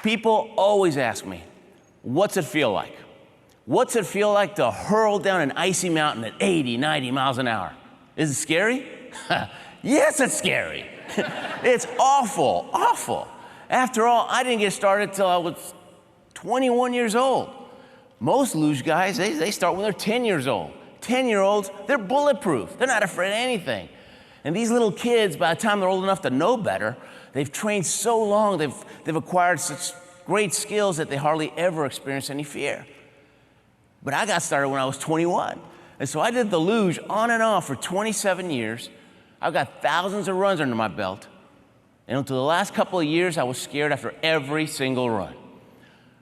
People always ask me, what's it feel like? What's it feel like to hurl down an icy mountain at 80, 90 miles an hour? Is it scary? Yes, it's scary. It's awful, awful. After all, I didn't get started till I was 21 years old. Most luge guys, they start when they're 10 years old. 10-year-olds, they're bulletproof. They're not afraid of anything. And these little kids, by the time they're old enough to know better, they've trained so long, they've acquired such great skills that they hardly ever experience any fear. But I got started when I was 21. And so I did the luge on and off for 27 years. I've got thousands of runs under my belt. And until the last couple of years, I was scared after every single run.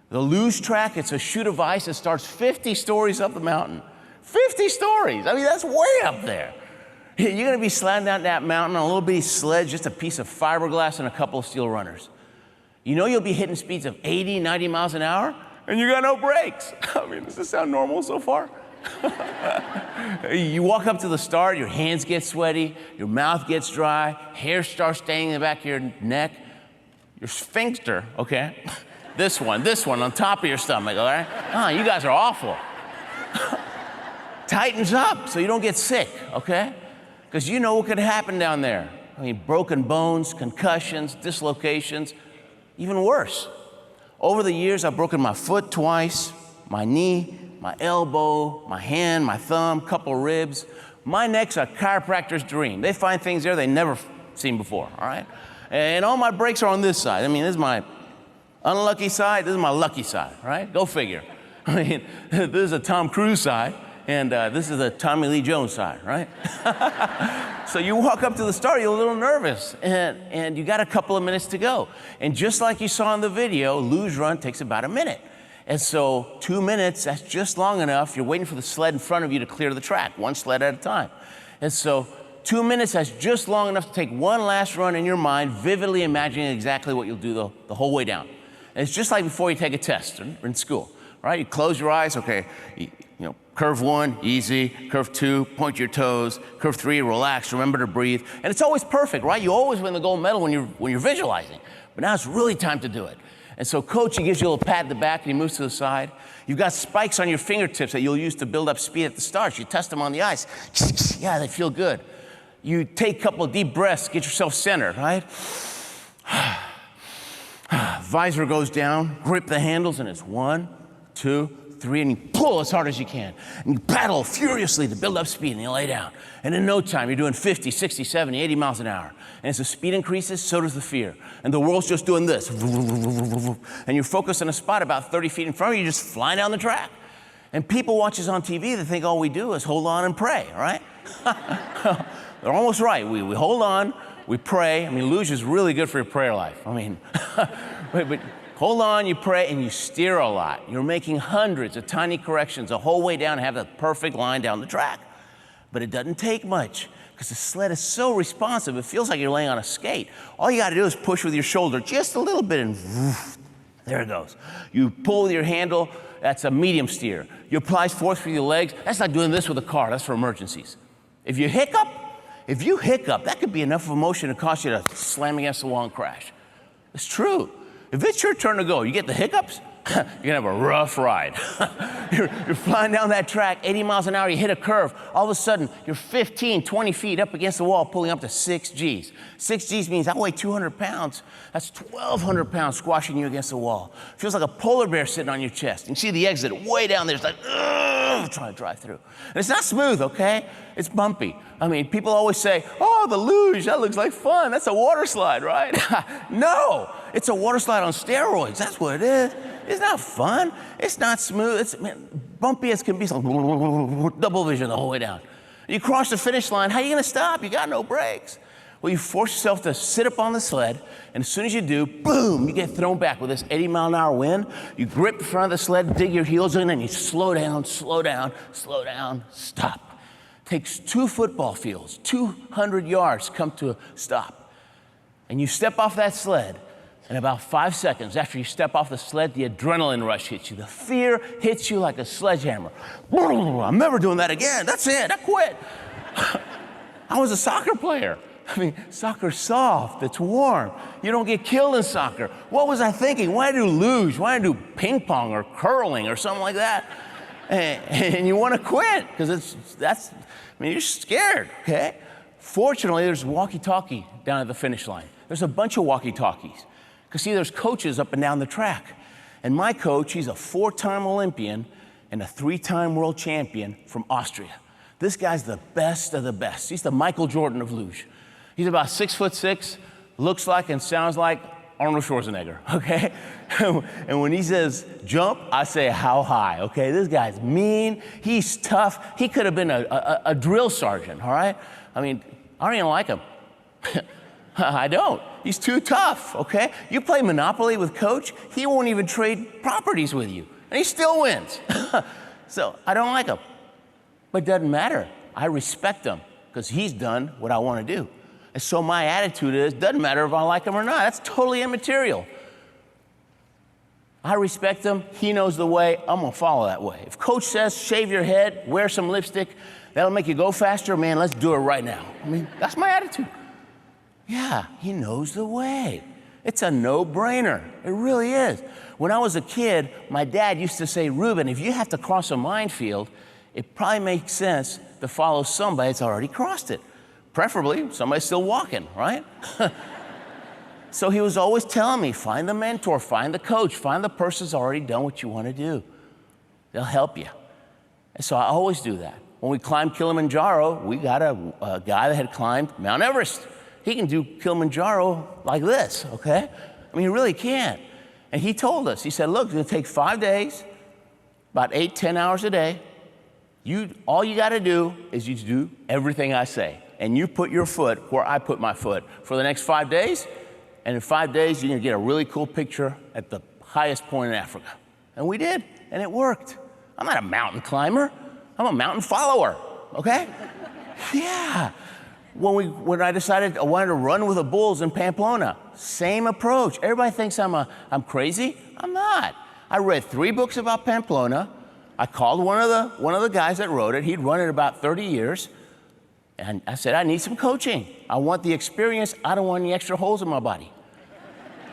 The luge track, it's a chute of ice that starts 50 stories up the mountain. 50 stories, I mean, that's way up there. You're gonna be sliding down that mountain on a little bitty sledge, just a piece of fiberglass and a couple of steel runners. You know you'll be hitting speeds of 80, 90 miles an hour, and you got no brakes. I mean, does this sound normal so far? You walk up to the start, your hands get sweaty, your mouth gets dry, hair starts staying in the back of your neck, your sphincter, okay? This one on top of your stomach, all right? You guys are awful. Tightens up so you don't get sick, okay? Because you know what could happen down there. I mean, broken bones, concussions, dislocations, even worse. Over the years, I've broken my foot twice, my knee, my elbow, my hand, my thumb, couple ribs. My neck's a chiropractor's dream. They find things there they never seen before, all right? And all my breaks are on this side. I mean, this is my unlucky side, this is my lucky side, right? Go figure. I mean, this is a Tom Cruise side, and this is a Tommy Lee Jones side, right? So you walk up to the start, you're a little nervous, and you got a couple of minutes to go. And just like you saw in the video, luge run takes about a minute. And so 2 minutes, that's just long enough. You're waiting for the sled in front of you to clear the track, one sled at a time. And so 2 minutes, that's just long enough to take one last run in your mind, vividly imagining exactly what you'll do the whole way down. And it's just like before you take a test in school, right? You close your eyes, okay, you know, curve 1, easy, curve 2, point your toes, curve 3, relax, remember to breathe. And it's always perfect, right? You always win the gold medal when you're visualizing. But now it's really time to do it. And so coach, he gives you a little pat in the back and he moves to the side. You've got spikes on your fingertips that you'll use to build up speed at the start. You test them on the ice. Yeah, they feel good. You take a couple of deep breaths, get yourself centered, right? Visor goes down, grip the handles, and it's 1, 2, 3, and you pull as hard as you can. And you paddle furiously to build up speed, and you lay down. And in no time, you're doing 50, 60, 70, 80 miles an hour. And as the speed increases, so does the fear. And the world's just doing this. And you're focused on a spot about 30 feet in front of you, just flying down the track. And people watch us on TV, they think all we do is hold on and pray, right? They're almost right. We hold on, we pray. I mean, luge is really good for your prayer life. I mean, but hold on, you pray, and you steer a lot. You're making hundreds of tiny corrections the whole way down to have the perfect line down the track. But it doesn't take much because the sled is so responsive, it feels like you're laying on a skate. All you got to do is push with your shoulder just a little bit and woof, there it goes. You pull with your handle, that's a medium steer. You apply force with your legs, that's like doing this with a car, that's for emergencies. If you hiccup, that could be enough of a motion to cause you to slam against the wall and crash. It's true. If it's your turn to go, you get the hiccups, you're gonna have a rough ride. You're flying down that track, 80 miles an hour, you hit a curve. All of a sudden, you're 15, 20 feet up against the wall, pulling up to 6 Gs. 6 Gs means I weigh 200 pounds. That's 1,200 pounds squashing you against the wall. Feels like a polar bear sitting on your chest. You see the exit way down there. It's like, trying to drive through. And it's not smooth, okay? It's bumpy. I mean, people always say, oh, the luge, that looks like fun. That's a water slide, right? No, it's a water slide on steroids. That's what it is. It's not fun. It's not smooth. It's bumpy as can be. It's like double vision the whole way down. You cross the finish line. How are you going to stop? You got no brakes. Well, you force yourself to sit up on the sled, and as soon as you do, boom, you get thrown back with this 80-mile-an-hour wind. You grip the front of the sled, dig your heels in, and you slow down, slow down, slow down, stop. Takes 2 football fields, 200 yards to come to a stop. And you step off that sled, and about 5 seconds after you step off the sled, the adrenaline rush hits you. The fear hits you like a sledgehammer. I'm never doing that again. That's it. I quit. I was a soccer player. I mean, soccer's soft, it's warm. You don't get killed in soccer. What was I thinking? Why do luge? Why do ping pong or curling or something like that? And you want to quit because you're scared, okay? Fortunately, there's walkie-talkie down at the finish line. There's a bunch of walkie-talkies. Because see, there's coaches up and down the track. And my coach, he's a 4-time Olympian and a 3-time world champion from Austria. This guy's the best of the best. He's the Michael Jordan of luge. He's about 6'6", looks like and sounds like Arnold Schwarzenegger, okay? And when he says jump, I say how high, okay? This guy's mean, he's tough. He could have been a drill sergeant, all right? I mean, I don't even like him. I don't. He's too tough, okay? You play Monopoly with Coach, he won't even trade properties with you, and he still wins. So I don't like him. But it doesn't matter. I respect him because he's done what I want to do. And so my attitude is, doesn't matter if I like him or not. That's totally immaterial. I respect him. He knows the way. I'm going to follow that way. If Coach says, shave your head, wear some lipstick, that'll make you go faster, man, let's do it right now. I mean, that's my attitude. Yeah, he knows the way. It's a no-brainer. It really is. When I was a kid, my dad used to say, Ruben, if you have to cross a minefield, it probably makes sense to follow somebody that's already crossed it. Preferably, somebody still walking, right? So he was always telling me, find the mentor, find the coach, find the person who's already done what you want to do. They'll help you. And so I always do that. When we climbed Kilimanjaro, we got a guy that had climbed Mount Everest. He can do Kilimanjaro like this, okay? I mean, he really can. And he told us, he said, look, it's going to take 5 days, about 8, 10 hours a day. All you got to do is you do everything I say. And you put your foot where I put my foot for the next 5 days. And in 5 days, you're going to get a really cool picture at the highest point in Africa. And we did, and it worked. I'm not a mountain climber. I'm a mountain follower, okay? Yeah. When I decided I wanted to run with the bulls in Pamplona, same approach. Everybody thinks I'm crazy. I'm not. I read 3 books about Pamplona. I called one of the guys that wrote it. He'd run it about 30 years. And I said, I need some coaching. I want the experience. I don't want any extra holes in my body.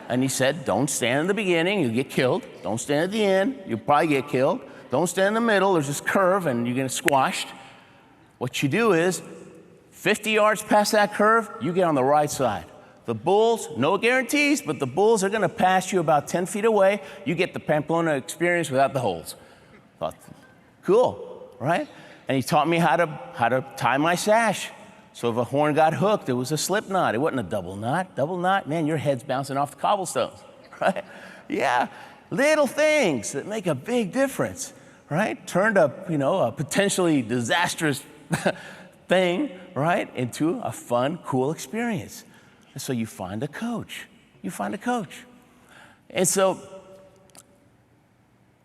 And he said, don't stand in the beginning, you'll get killed. Don't stand at the end, you'll probably get killed. Don't stand in the middle, there's this curve and you're gonna squashed. What you do is, 50 yards past that curve, you get on the right side. The bulls, no guarantees, but the bulls are gonna pass you about 10 feet away. You get the Pamplona experience without the holes. Thought, cool, right? And he taught me how to tie my sash. So if a horn got hooked, it was a slip knot. It wasn't a double knot. Double knot, man, your head's bouncing off the cobblestones, right? Yeah, little things that make a big difference, right? Turned a potentially disastrous thing, right, into a fun, cool experience. And so you find a coach. You find a coach. And so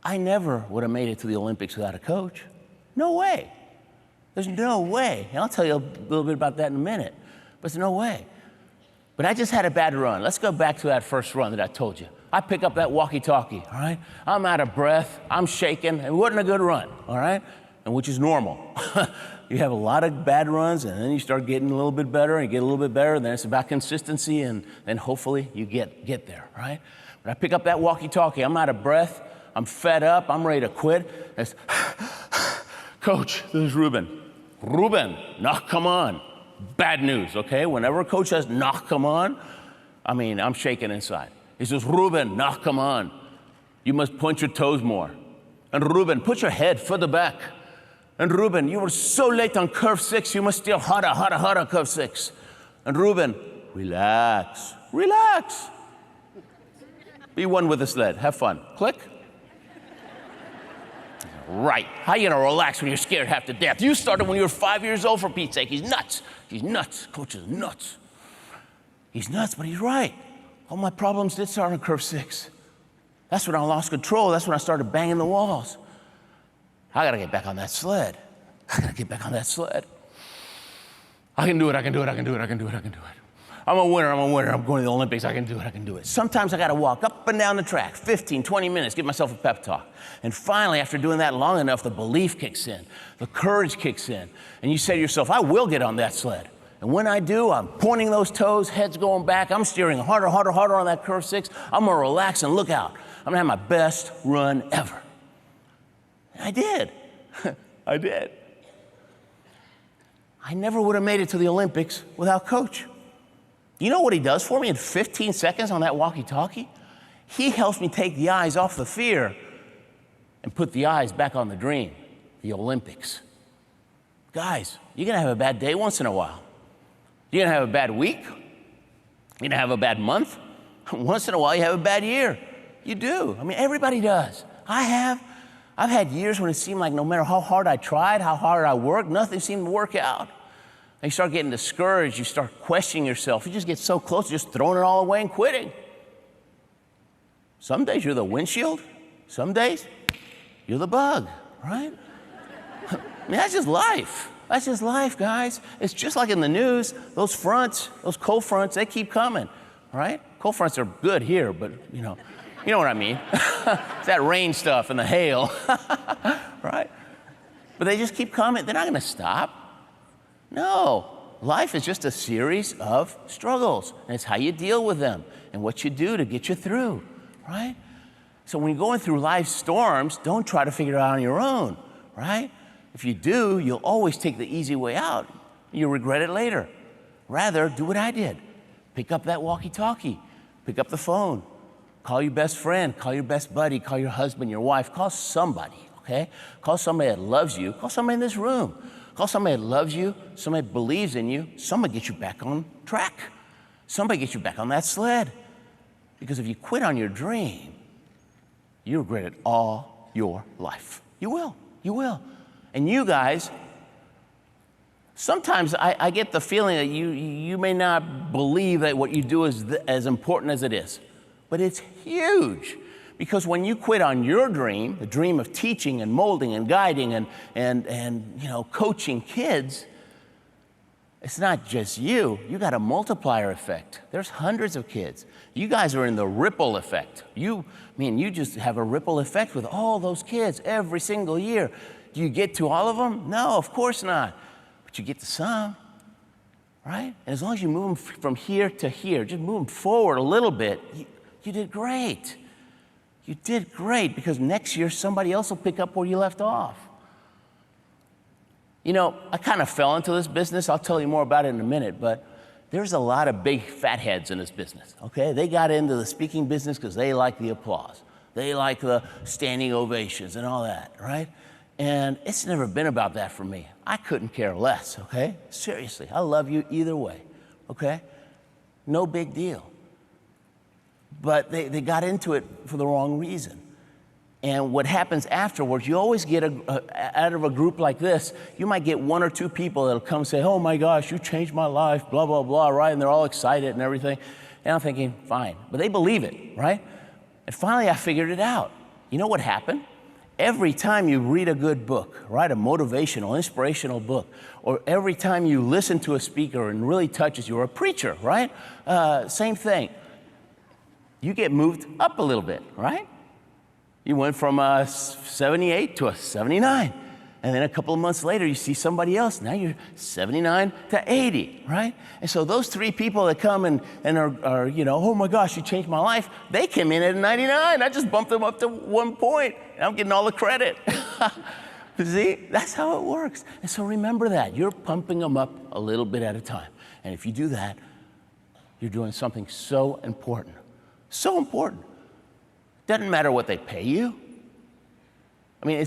I never would have made it to the Olympics without a coach. No way. There's no way. And I'll tell you a little bit about that in a minute. But there's no way. But I just had a bad run. Let's go back to that first run that I told you. I pick up that walkie-talkie, all right? I'm out of breath. I'm shaking. It wasn't a good run, all right? And which is normal. You have a lot of bad runs, and then you start getting a little bit better, and you get a little bit better, and then it's about consistency, and then hopefully you get there, right? But I pick up that walkie-talkie. I'm out of breath. I'm fed up. I'm ready to quit. It's, Coach, this is Ruben. Ruben, knock, come on. Bad news, okay? Whenever a coach says, knock, come on, I mean, I'm shaking inside. He says, Ruben, knock, come on. You must point your toes more. And Ruben, put your head further back. And Ruben, you were so late on curve 6, you must steer harder, curve 6. And Ruben, relax, relax. Be one with the sled, have fun. Click. Right. How you gonna relax when you're scared half to death? You started when you were 5 years old, for Pete's sake. He's nuts. He's nuts. Coach is nuts. He's nuts, but he's right. All my problems did start on curve 6. That's when I lost control. That's when I started banging the walls. I gotta get back on that sled. I gotta get back on that sled. I can do it, I can do it, I can do it, I can do it, I can do it. I'm a winner, I'm a winner. I'm going to the Olympics, I can do it, I can do it. Sometimes I gotta walk up and down the track, 15, 20 minutes, give myself a pep talk. And finally, after doing that long enough, the belief kicks in, the courage kicks in, and you say to yourself, I will get on that sled. And when I do, I'm pointing those toes, head's going back. I'm steering harder, harder, harder on that curve 6. I'm going to relax and look out. I'm going to have my best run ever. And I did. I did. I never would have made it to the Olympics without Coach. You know what he does for me in 15 seconds on that walkie-talkie? He helps me take the eyes off the fear and put the eyes back on the dream, the Olympics. Guys, you're going to have a bad day once in a while. You're going to have a bad week. You're going to have a bad month. Once in a while, you have a bad year. You do. I mean, everybody does. I have. I've had years when it seemed like no matter how hard I tried, how hard I worked, nothing seemed to work out. And you start getting discouraged. You start questioning yourself. You just get so close to just throwing it all away and quitting. Some days you're the windshield. Some days you're the bug, right? I mean, that's just life. That's just life, guys. It's just like in the news. Those fronts, those cold fronts, they keep coming, right? Cold fronts are good here, but you know what I mean. It's that rain stuff and the hail, right? But they just keep coming. They're not going to stop. No, life is just a series of struggles, and it's how you deal with them and what you do to get you through, right? So when you're going through life's storms, don't try to figure it out on your own, right? If you do, you'll always take the easy way out. You'll regret it later. Rather, do what I did. Pick up that walkie-talkie. Pick up the phone. Call your best friend. Call your best buddy. Call your husband, your wife. Call somebody, okay? Call somebody that loves you. Call somebody in this room. Call somebody that loves you, somebody that believes in you. Somebody gets you back on track. Somebody gets you back on that sled. Because if you quit on your dream, you regret it all your life. You will. You will. And you guys, sometimes I get the feeling that you may not believe that what you do is as important as it is. But it's huge. Because when you quit on your dream, the dream of teaching and molding and guiding and coaching kids, it's not just you. You got a multiplier effect. There's hundreds of kids. You guys are in the ripple effect. You just have a ripple effect with all those kids every single year. Do you get to all of them? No, of course not. But you get to some, right? And as long as you move them from here to here, just move them forward a little bit, you did great. You did great, because next year somebody else will pick up where you left off. You know, I kind of fell into this business. I'll tell you more about it in a minute, but there's a lot of big fat heads in this business, okay? They got into the speaking business because they like the applause. They like the standing ovations and all that, right? And it's never been about that for me. I couldn't care less, okay? Seriously, I love you either way, okay? No big deal. But they got into it for the wrong reason. And what happens afterwards, you always get out of a group like this, you might get one or two people that'll come say, oh my gosh, you changed my life, blah, blah, blah, right? And they're all excited and everything. And I'm thinking, fine. But they believe it, right? And finally, I figured it out. You know what happened? Every time you read a good book, right, a motivational, inspirational book, or every time you listen to a speaker and really touches you, or a preacher, right? Same thing. You get moved up a little bit, right? You went from a 78 to a 79. And then a couple of months later, you see somebody else. Now you're 79 to 80, right? And so those three people that come and are oh my gosh, you changed my life, they came in at 99. I just bumped them up to 1 point, and I'm getting all the credit. See, that's how it works. And so remember that. You're pumping them up a little bit at a time. And if you do that, you're doing something so important. So important. Doesn't matter what they pay you. I mean,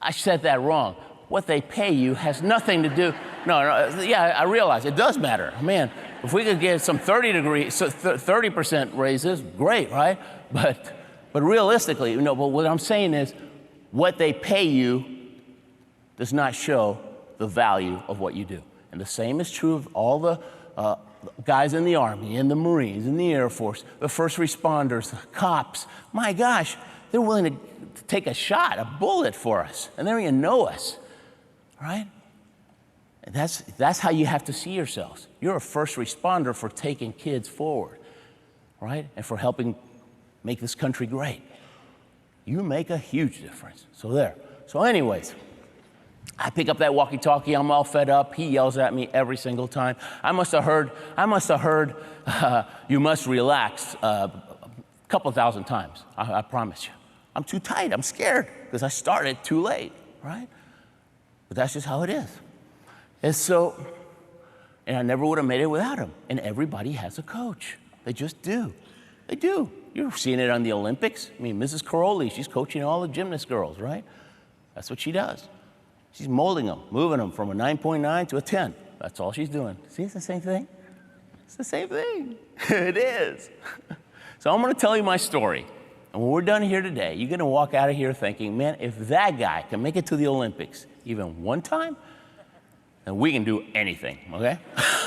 I said that wrong. What they pay you has nothing to do. No, yeah, I realize it does matter. Man, if we could get some 30% raises, great, right? But realistically, but what I'm saying is, what they pay you does not show the value of what you do. And the same is true of all the guys in the Army, in the Marines, in the Air Force, the first responders, the cops. My gosh, they're willing to take a shot, a bullet for us, and they don't even know us, right? And that's how you have to see yourselves. You're a first responder for taking kids forward, right? And for helping make this country great. You make a huge difference. So there. So anyways, I pick up that walkie-talkie, I'm all fed up. He yells at me every single time. I must have heard, you must relax a couple thousand times, I promise you. I'm too tight, I'm scared, because I started too late, right? But that's just how it is. And I never would have made it without him. And everybody has a coach. They just do. They do. You're seeing it on the Olympics. I mean, Mrs. Caroli, she's coaching all the gymnast girls, right? That's what she does. She's molding them, moving them from a 9.9 to a 10. That's all she's doing. See, it's the same thing. It's the same thing. It is. So I'm going to tell you my story. And when we're done here today, you're going to walk out of here thinking, man, if that guy can make it to the Olympics even one time, then we can do anything, okay?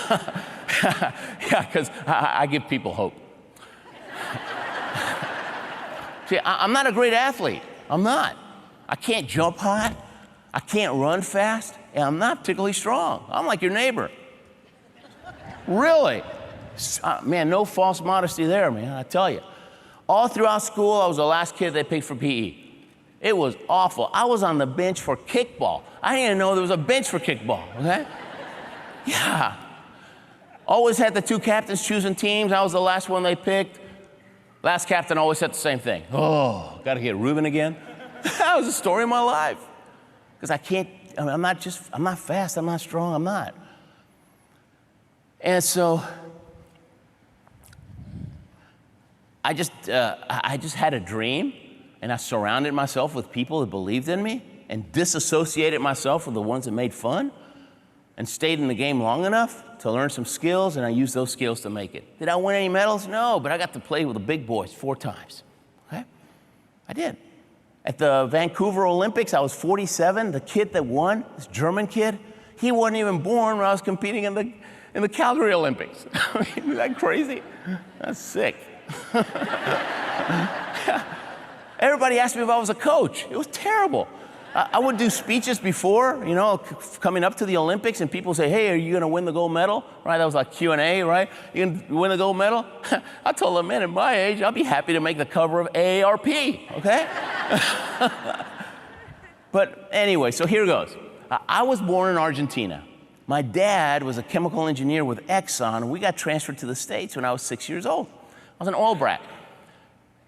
Yeah, because I give people hope. See, I'm not a great athlete. I'm not. I can't jump high. I can't run fast. And I'm not particularly strong. I'm like your neighbor. Really. Man, no false modesty there, man, I tell you. All throughout school, I was the last kid they picked for PE. It was awful. I was on the bench for kickball. I didn't even know there was a bench for kickball, okay? Yeah. Always had the two captains choosing teams. I was the last one they picked. Last captain always said the same thing. Oh, got to get Ruben again? That was the story of my life. Because I'm not fast, I'm not strong, I'm not. And so, I just had a dream, and I surrounded myself with people that believed in me and disassociated myself with the ones that made fun and stayed in the game long enough to learn some skills, and I used those skills to make it. Did I win any medals? No, but I got to play with the big boys 4 times, okay? I did. At the Vancouver Olympics, I was 47. The kid that won, this German kid, he wasn't even born when I was competing in the Calgary Olympics. I mean, is that crazy? That's sick. Everybody asked me if I was a coach. It was terrible. I would do speeches before, you know, coming up to the Olympics, and people say, hey, are you going to win the gold medal? Right, that was like Q&A, right? You going to win the gold medal? I told them, man, at my age, I'll be happy to make the cover of AARP, okay? But anyway, so here goes. I was born in Argentina. My dad was a chemical engineer with Exxon, and we got transferred to the States when I was 6 years old. I was an oil brat.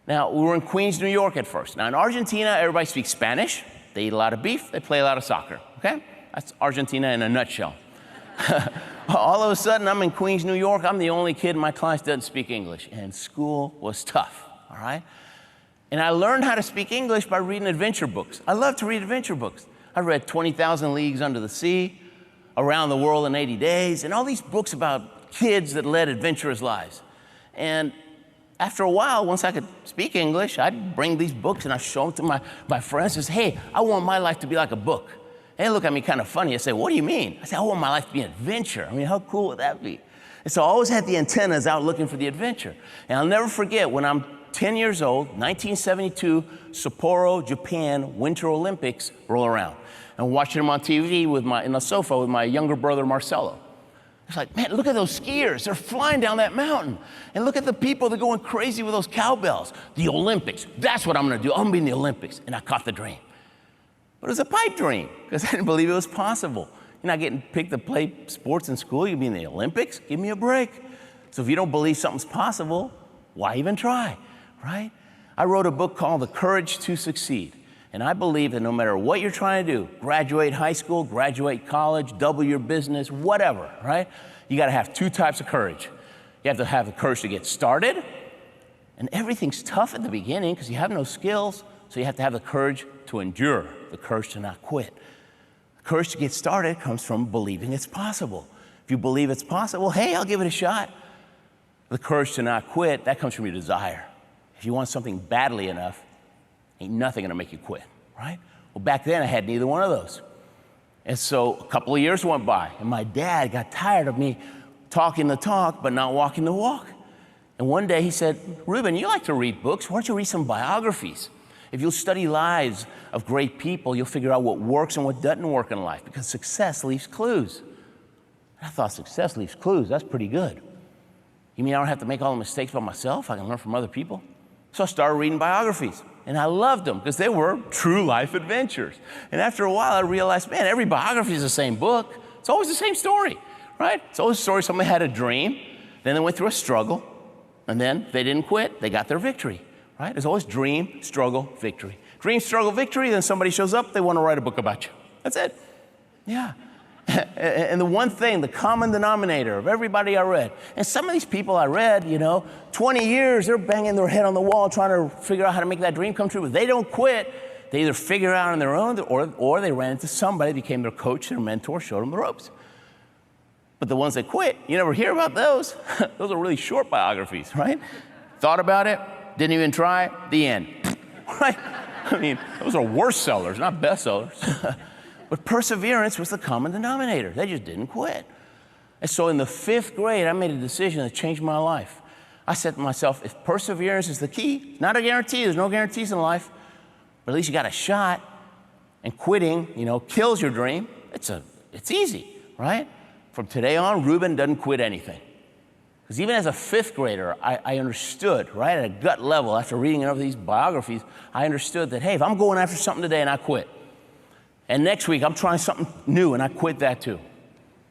Now, we were in Queens, New York at first. Now, in Argentina, everybody speaks Spanish. They eat a lot of beef. They play a lot of soccer, okay? That's Argentina in a nutshell. All of a sudden, I'm in Queens, New York. I'm the only kid in my class that doesn't speak English, and school was tough, all right? And I learned how to speak English by reading adventure books. I love to read adventure books. I read 20,000 Leagues Under the Sea, Around the World in 80 Days, and all these books about kids that led adventurous lives. And after a while, once I could speak English, I'd bring these books and I'd show them to my friends and say, hey, I want my life to be like a book. And they look at me kind of funny. I say, what do you mean? I say, I want my life to be an adventure. I mean, how cool would that be? And so I always had the antennas out looking for the adventure. And I'll never forget when I'm 10 years old, 1972, Sapporo, Japan, Winter Olympics roll around. And watching them on TV in the sofa with my younger brother, Marcelo. It's like, man, look at those skiers. They're flying down that mountain. And look at the people that are going crazy with those cowbells. The Olympics. That's what I'm going to do. I'm going to be in the Olympics. And I caught the dream. But it was a pipe dream because I didn't believe it was possible. You're not getting picked to play sports in school. You'll be in the Olympics. Give me a break. So if you don't believe something's possible, why even try, right? I wrote a book called The Courage to Succeed. And I believe that no matter what you're trying to do, graduate high school, graduate college, double your business, whatever, right? You got to have 2 types of courage. You have to have the courage to get started, and everything's tough at the beginning because you have no skills, so you have to have the courage to endure, the courage to not quit. The courage to get started comes from believing it's possible. If you believe it's possible, hey, I'll give it a shot. The courage to not quit, that comes from your desire. If you want something badly enough, ain't nothing gonna make you quit, right? Well, back then I had neither one of those. And so a couple of years went by, and my dad got tired of me talking the talk, but not walking the walk. And one day he said, Ruben, you like to read books. Why don't you read some biographies? If you'll study lives of great people, you'll figure out what works and what doesn't work in life, because success leaves clues. And I thought, success leaves clues, that's pretty good. You mean I don't have to make all the mistakes by myself? I can learn from other people? So I started reading biographies. And I loved them because they were true life adventures. And after a while, I realized, man, every biography is the same book. It's always the same story, right? It's always a story. Somebody had a dream, then they went through a struggle, and then they didn't quit. They got their victory, right? There's always dream, struggle, victory. Dream, struggle, victory, then somebody shows up, they want to write a book about you. That's it. Yeah. And the one thing, the common denominator of everybody I read, and some of these people I read, 20 years, they're banging their head on the wall trying to figure out how to make that dream come true, but they don't quit. They either figure it out on their own or they ran into somebody, became their coach, their mentor, showed them the ropes. But the ones that quit, you never hear about those. Those are really short biographies, right? Thought about it, didn't even try, the end, right? I mean, those are worse sellers, not best sellers. But perseverance was the common denominator. They just didn't quit. And so in the 5th grade, I made a decision that changed my life. I said to myself, if perseverance is the key, not a guarantee, there's no guarantees in life, but at least you got a shot, and quitting, kills your dream, it's easy, right? From today on, Ruben doesn't quit anything. Because even as a 5th grader, I understood, right, at a gut level, after reading enough of these biographies, I understood that, hey, if I'm going after something today and I quit, and next week I'm trying something new and I quit that too,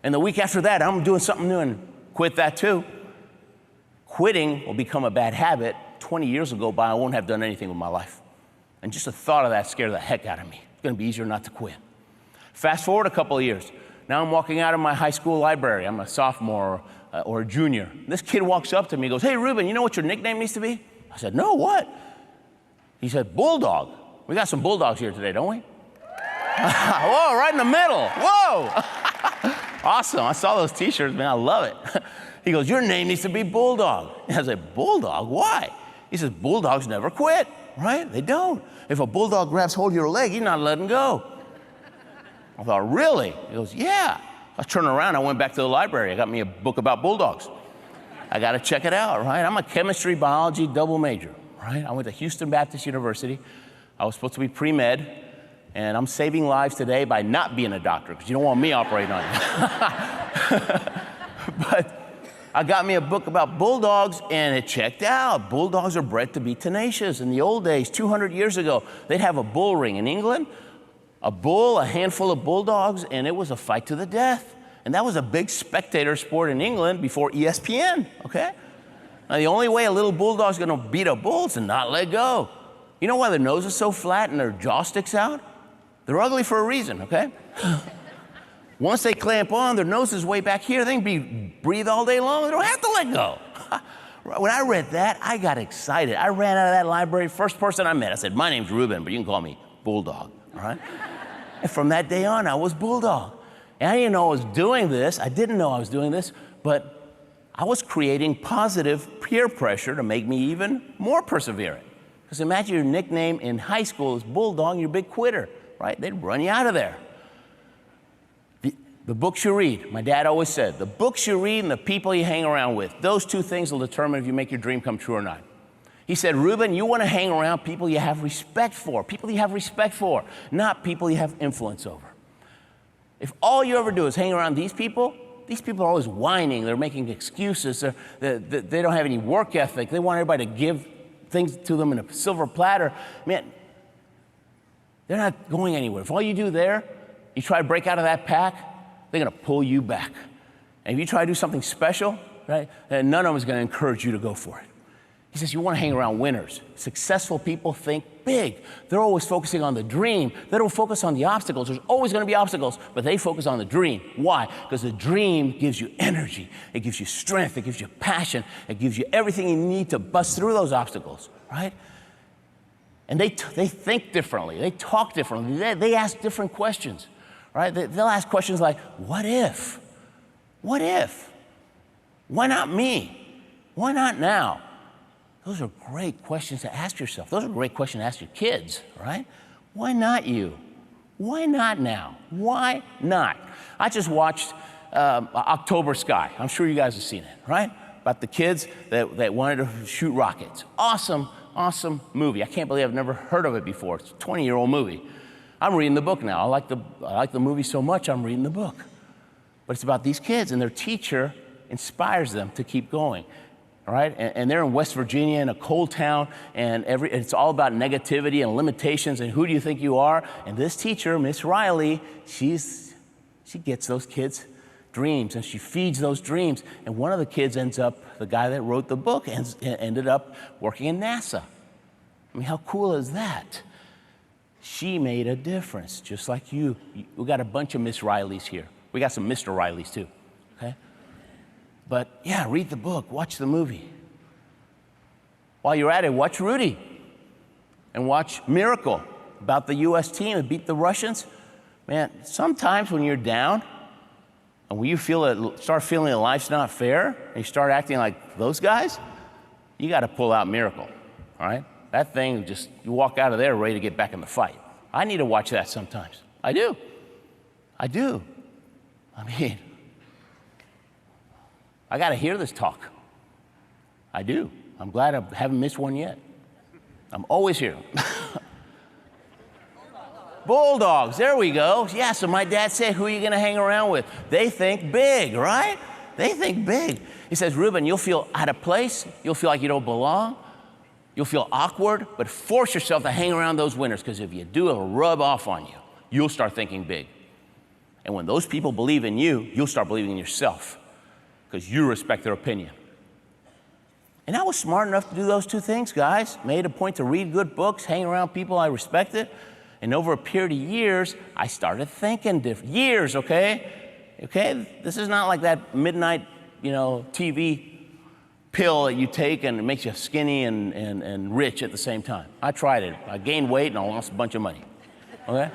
and the week after that I'm doing something new and quit that too, quitting will become a bad habit. 20 years will go by, I won't have done anything with my life. And just the thought of that scared the heck out of me. It's going to be easier not to quit. Fast forward a couple of years. Now I'm walking out of my high school library. I'm a sophomore or a junior. This kid walks up to me and goes, hey, Ruben, you know what your nickname needs to be? I said, no, what? He said, Bulldog. We got some Bulldogs here today, don't we? Whoa, right in the middle. Whoa. Awesome. I saw those T-shirts, man. I love it. He goes, your name needs to be Bulldog. And I said, Bulldog? Why? He says, Bulldogs never quit, right? They don't. If a Bulldog grabs hold of your leg, you're not letting go. I thought, really? He goes, yeah. I turned around, I went back to the library. I got me a book about bulldogs. I got to check it out, right? I'm a chemistry, biology double major, right? I went to Houston Baptist University. I was supposed to be pre-med, and I'm saving lives today by not being a doctor, because you don't want me operating on you. But I got me a book about bulldogs, and it checked out. Bulldogs are bred to be tenacious. In the old days, 200 years ago, they'd have a bull ring in England. A bull, a handful of bulldogs, and it was a fight to the death. And that was a big spectator sport in England before ESPN, okay? Now, the only way a little bulldog's gonna beat a bull is to not let go. You know why their nose is so flat and their jaw sticks out? They're ugly for a reason, okay? Once they clamp on, their nose is way back here. They can breathe all day long. They don't have to let go. When I read that, I got excited. I ran out of that library, first person I met. I said, my name's Ruben, but you can call me Bulldog, all right? And from that day on, I was Bulldog. And I didn't know I was doing this. I didn't know I was doing this, but I was creating positive peer pressure to make me even more perseverant. Because imagine your nickname in high school is Bulldog, and you're a big quitter, right? They'd run you out of there. The books you read, my dad always said, the books you read and the people you hang around with, those two things will determine if you make your dream come true or not. He said, Ruben, you want to hang around people you have respect for, not people you have influence over. If all you ever do is hang around these people are always whining, they're making excuses, they don't have any work ethic, they want everybody to give things to them in a silver platter. Man, they're not going anywhere. If all you do there, you try to break out of that pack, they're going to pull you back. And if you try to do something special, right, then none of them is going to encourage you to go for it. He says, you want to hang around winners. Successful people think big. They're always focusing on the dream. They don't focus on the obstacles. There's always going to be obstacles, but they focus on the dream. Why? Because the dream gives you energy. It gives you strength. It gives you passion. It gives you everything you need to bust through those obstacles, right? And they think differently. They talk differently. They ask different questions, right? They'll ask questions like, what if? What if? Why not me? Why not now? Those are great questions to ask yourself. Those are great questions to ask your kids, right? Why not you? Why not now? Why not? I just watched October Sky. I'm sure you guys have seen it, right? About the kids that wanted to shoot rockets. Awesome, awesome movie. I can't believe I've never heard of it before. It's a 20-year-old movie. I'm reading the book now. I like the movie so much, I'm reading the book. But it's about these kids, and their teacher inspires them to keep going. all right? And they're in West Virginia in a cold town, and it's all about negativity and limitations and who do you think you are? And this teacher, Miss Riley, she gets those kids dreams, and she feeds those dreams. And one of the kids ends up, the guy that wrote the book, ended up working in NASA. I mean, how cool is that? She made a difference, just like you. We got a bunch of Miss Rileys here. We got some Mr. Rileys too, okay? But yeah, read the book, watch the movie. While you're at it, watch Rudy and watch Miracle about the US team that beat the Russians. Man, sometimes when you're down and when you start feeling that life's not fair and you start acting like those guys, you got to pull out Miracle, all right? That thing, you walk out of there ready to get back in the fight. I need to watch that sometimes. I do. I mean, I got to hear this talk. I do. I'm glad I haven't missed one yet. I'm always here. Bulldogs, there we go. Yeah, so my dad said, who are you going to hang around with? They think big, right? They think big. He says, Ruben, you'll feel out of place. You'll feel like you don't belong. You'll feel awkward, but force yourself to hang around those winners, because if you do, it'll rub off on you. You'll start thinking big. And when those people believe in you, you'll start believing in yourself, because you respect their opinion. And I was smart enough to do those two things, guys. Made a point to read good books, hang around people I respected. And over a period of years, I started thinking different. Years, okay? Okay? This is not like that midnight, TV pill that you take and it makes you skinny and rich at the same time. I tried it. I gained weight and I lost a bunch of money. Okay?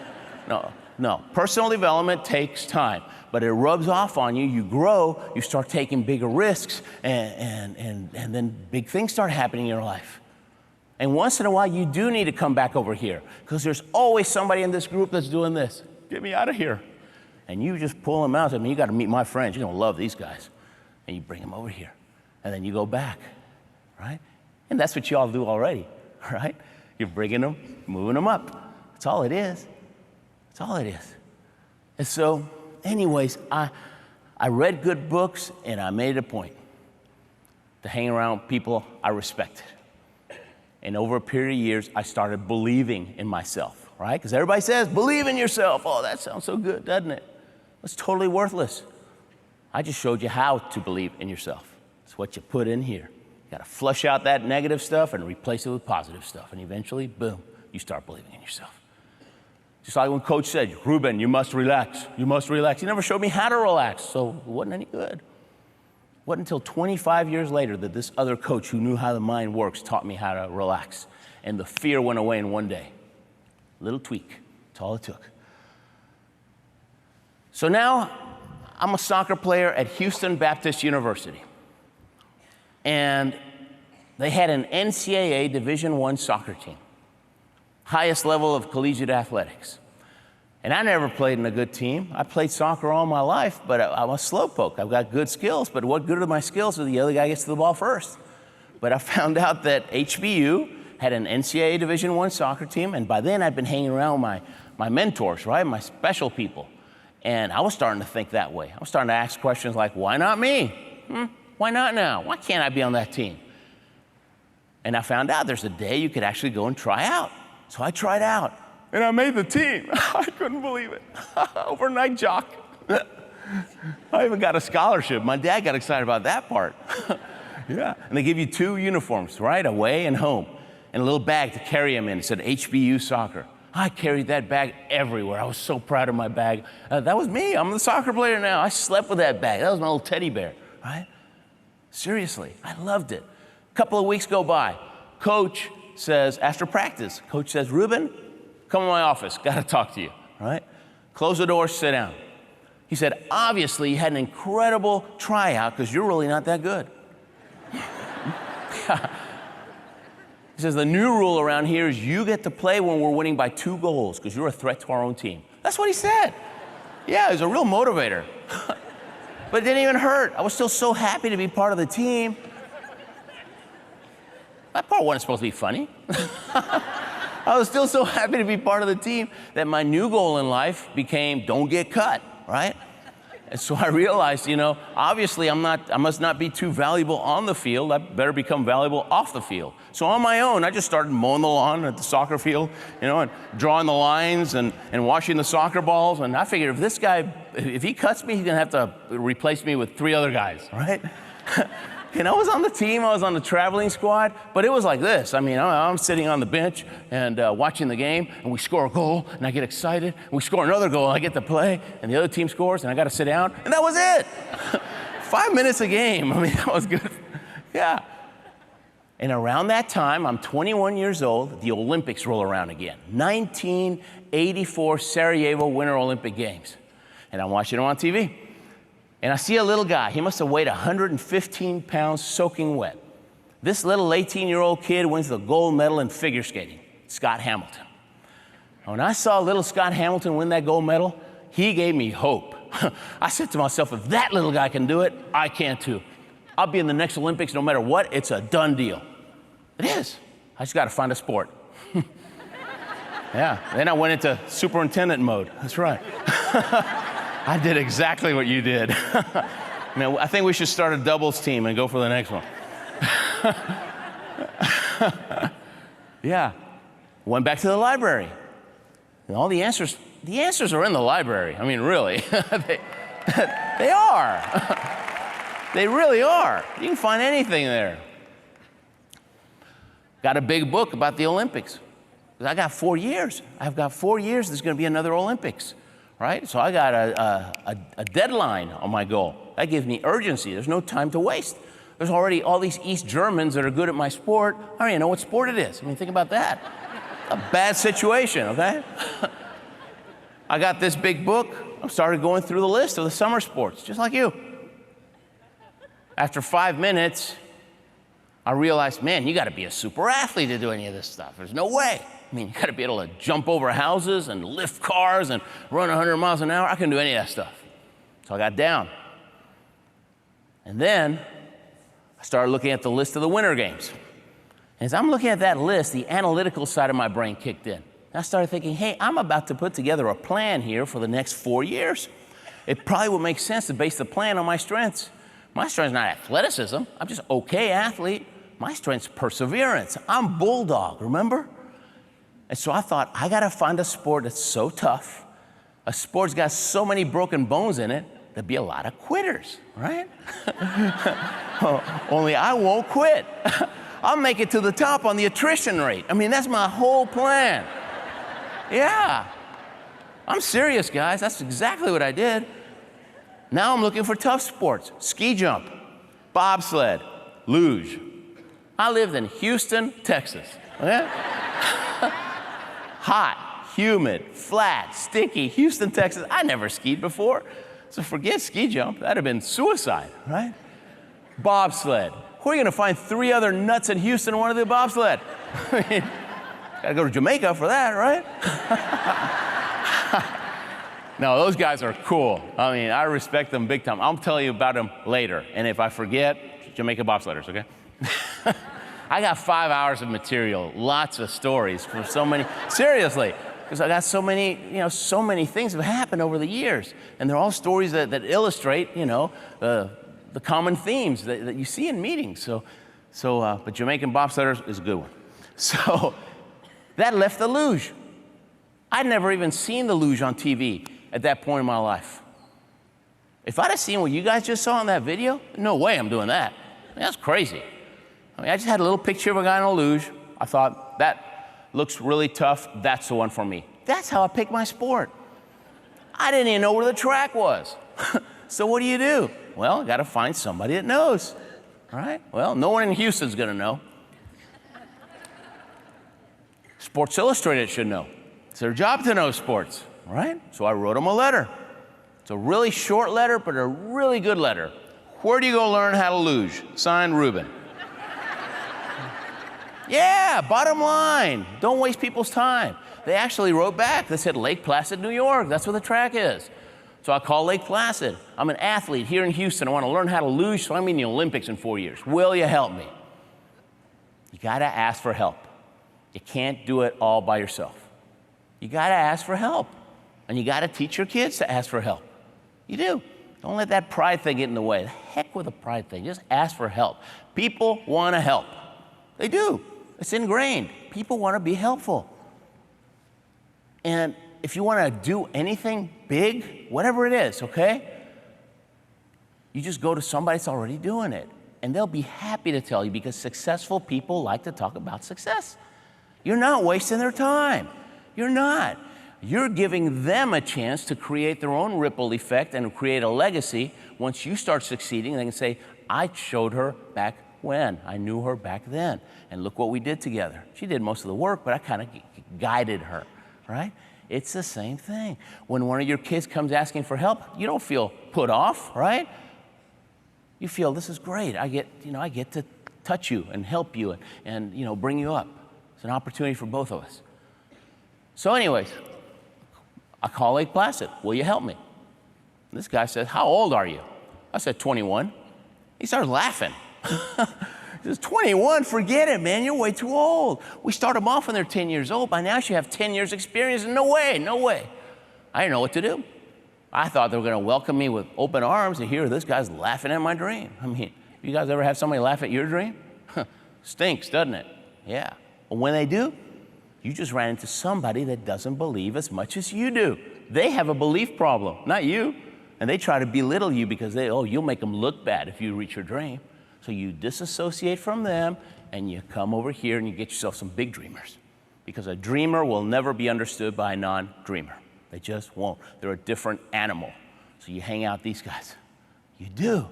No. Personal development takes time, but it rubs off on you. You grow, you start taking bigger risks, and then big things start happening in your life. And once in a while, you do need to come back over here, because there's always somebody in this group that's doing this. Get me out of here. And you just pull them out. I mean, you got to meet my friends. You're going to love these guys. And you bring them over here. And then you go back, right? And that's what you all do already, right? You're bringing them, moving them up. That's all it is. That's all it is. And so, anyways, I read good books, and I made it a point to hang around people I respected. And over a period of years, I started believing in myself, right? Because everybody says, believe in yourself. Oh, that sounds so good, doesn't it? It's totally worthless. I just showed you how to believe in yourself. It's what you put in here. You got to flush out that negative stuff and replace it with positive stuff. And eventually, boom, you start believing in yourself. Just like when Coach said, Ruben, you must relax. You must relax. He never showed me how to relax, so it wasn't any good. It wasn't until 25 years later that this other coach who knew how the mind works taught me how to relax. And the fear went away in one day. Little tweak. That's all it took. So now I'm a soccer player at Houston Baptist University. And they had an NCAA Division I soccer team, highest level of collegiate athletics. And I never played in a good team. I played soccer all my life, but I'm a slowpoke. I've got good skills, but what good are my skills if the other guy gets to the ball first? But I found out that HBU had an NCAA Division I soccer team, and by then I'd been hanging around my mentors, right, my special people. And I was starting to think that way. I was starting to ask questions like, why not me? Why not now? Why can't I be on that team? And I found out there's a day you could actually go and try out. So I tried out, and I made the team. I couldn't believe it. Overnight jock. I even got a scholarship. My dad got excited about that part. Yeah. And they give you 2 uniforms, right? Away and home. And a little bag to carry them in. It said HBU soccer. I carried that bag everywhere. I was so proud of my bag. That was me. I'm the soccer player now. I slept with that bag. That was my little teddy bear, right? Seriously, I loved it. A couple of weeks go by. Coach says, after practice, Coach says, Ruben, come to my office. Got to talk to you, right? Close the door, sit down. He said, obviously, you had an incredible tryout because you're really not that good. He says, the new rule around here is you get to play when we're winning by 2 goals because you're a threat to our own team. That's what he said. Yeah, he's a real motivator. But it didn't even hurt. I was still so happy to be part of the team. That part wasn't supposed to be funny. I was still so happy to be part of the team that my new goal in life became don't get cut, right? And so I realized, obviously I must not be too valuable on the field. I better become valuable off the field. So on my own, I just started mowing the lawn at the soccer field, and drawing the lines and washing the soccer balls. And I figured if this guy, if he cuts me, he's gonna have to replace me with 3 other guys, right? And I was on the team, I was on the traveling squad, but it was like this. I mean, I'm sitting on the bench and watching the game, and we score a goal, and I get excited. And we score another goal, and I get to play, and the other team scores, and I got to sit down, and that was it. 5 minutes a game. I mean, that was good. Yeah. And around that time, I'm 21 years old, the Olympics roll around again. 1984 Sarajevo Winter Olympic Games. And I'm watching them on TV. And I see a little guy. He must have weighed 115 pounds soaking wet. This little 18-year-old kid wins the gold medal in figure skating, Scott Hamilton. When I saw little Scott Hamilton win that gold medal, he gave me hope. I said to myself, if that little guy can do it, I can too. I'll be in the next Olympics no matter what. It's a done deal. It is. I just got to find a sport. Yeah, then I went into superintendent mode. That's right. I did exactly what you did. I think we should start a doubles team and go for the next one. Yeah. Went back to the library. And all the answers are in the library. I mean, really. They are. They really are. You can find anything there. Got a big book about the Olympics. I got 4 years. I've got 4 years there's going to be another Olympics. Right? So I got a deadline on my goal. That gives me urgency. There's no time to waste. There's already all these East Germans that are good at my sport. I don't even know what sport it is. I mean, think about that. A bad situation, okay? I got this big book. I started going through the list of the summer sports, just like you. After 5 minutes, I realized, man, you got to be a super athlete to do any of this stuff. There's no way. I mean, you got to be able to jump over houses and lift cars and run 100 miles an hour. I couldn't do any of that stuff. So I got down. And then I started looking at the list of the Winter Games. And as I'm looking at that list, the analytical side of my brain kicked in. And I started thinking, hey, I'm about to put together a plan here for the next 4 years. It probably would make sense to base the plan on my strengths. My strength's not athleticism. I'm just okay athlete. My strength's perseverance. I'm bulldog, remember? And so I thought, I got to find a sport that's so tough, a sport's got so many broken bones in it, there'd be a lot of quitters, right? Only I won't quit. I'll make it to the top on the attrition rate. I mean, that's my whole plan. Yeah. I'm serious, guys. That's exactly what I did. Now I'm looking for tough sports. Ski jump, bobsled, luge. I lived in Houston, Texas. Okay? Hot, humid, flat, sticky, Houston, Texas. I never skied before. So forget ski jump. That'd have been suicide, right? Bobsled. Who are you going to find 3 other nuts in Houston who want to do bobsled? I mean, got to go to Jamaica for that, right? No, those guys are cool. I mean, I respect them big time. I'll tell you about them later. And if I forget, Jamaica bobsledders, okay? I got 5 hours of material, lots of stories for so many, seriously, because I got so many things have happened over the years. And they're all stories that illustrate, the common themes that you see in meetings. But Jamaican bobsledders is a good one. So that left the luge. I'd never even seen the luge on TV at that point in my life. If I'd have seen what you guys just saw in that video, no way I'm doing that. I mean, that's crazy. I just had a little picture of a guy on a luge. I thought, that looks really tough. That's the one for me. That's how I picked my sport. I didn't even know where the track was. So what do? Well, I got to find somebody that knows, right? Well, no one in Houston's going to know. Sports Illustrated should know. It's their job to know sports, right? So I wrote them a letter. It's a really short letter, but a really good letter. Where do you go learn how to luge? Signed, Ruben. Yeah, bottom line, don't waste people's time. They actually wrote back. They said Lake Placid, New York. That's where the track is. So I called Lake Placid. I'm an athlete here in Houston. I want to learn how to luge, so I'm in the Olympics in 4 years. Will you help me? You got to ask for help. You can't do it all by yourself. You got to ask for help. And you got to teach your kids to ask for help. You do. Don't let that pride thing get in the way. The heck with the pride thing. Just ask for help. People want to help. They do. It's ingrained. People want to be helpful. And if you want to do anything big, whatever it is, okay, you just go to somebody that's already doing it. And they'll be happy to tell you, because successful people like to talk about success. You're not wasting their time. You're not. You're giving them a chance to create their own ripple effect and create a legacy. Once you start succeeding, they can say, I showed her back when. I knew her back then. And look what we did together. She did most of the work, but I kind of guided her, right? It's the same thing. When one of your kids comes asking for help, you don't feel put off, right? You feel, this is great. I get to touch you and help you and bring you up. It's an opportunity for both of us. So anyways, I call Lake Placid. Will you help me? And this guy says, how old are you? I said, 21. He started laughing. He says, 21? Forget it, man. You're way too old. We start them off when they're 10 years old. By now, you have 10 years experience. No way, no way. I didn't know what to do. I thought they were going to welcome me with open arms, and here this guy's laughing at my dream. I mean, you guys ever have somebody laugh at your dream? Stinks, doesn't it? Yeah. But when they do, you just ran into somebody that doesn't believe as much as you do. They have a belief problem, not you. And they try to belittle you because you'll make them look bad if you reach your dream. So you disassociate from them, and you come over here and you get yourself some big dreamers. Because a dreamer will never be understood by a non-dreamer. They just won't. They're a different animal. So you hang out these guys. You do.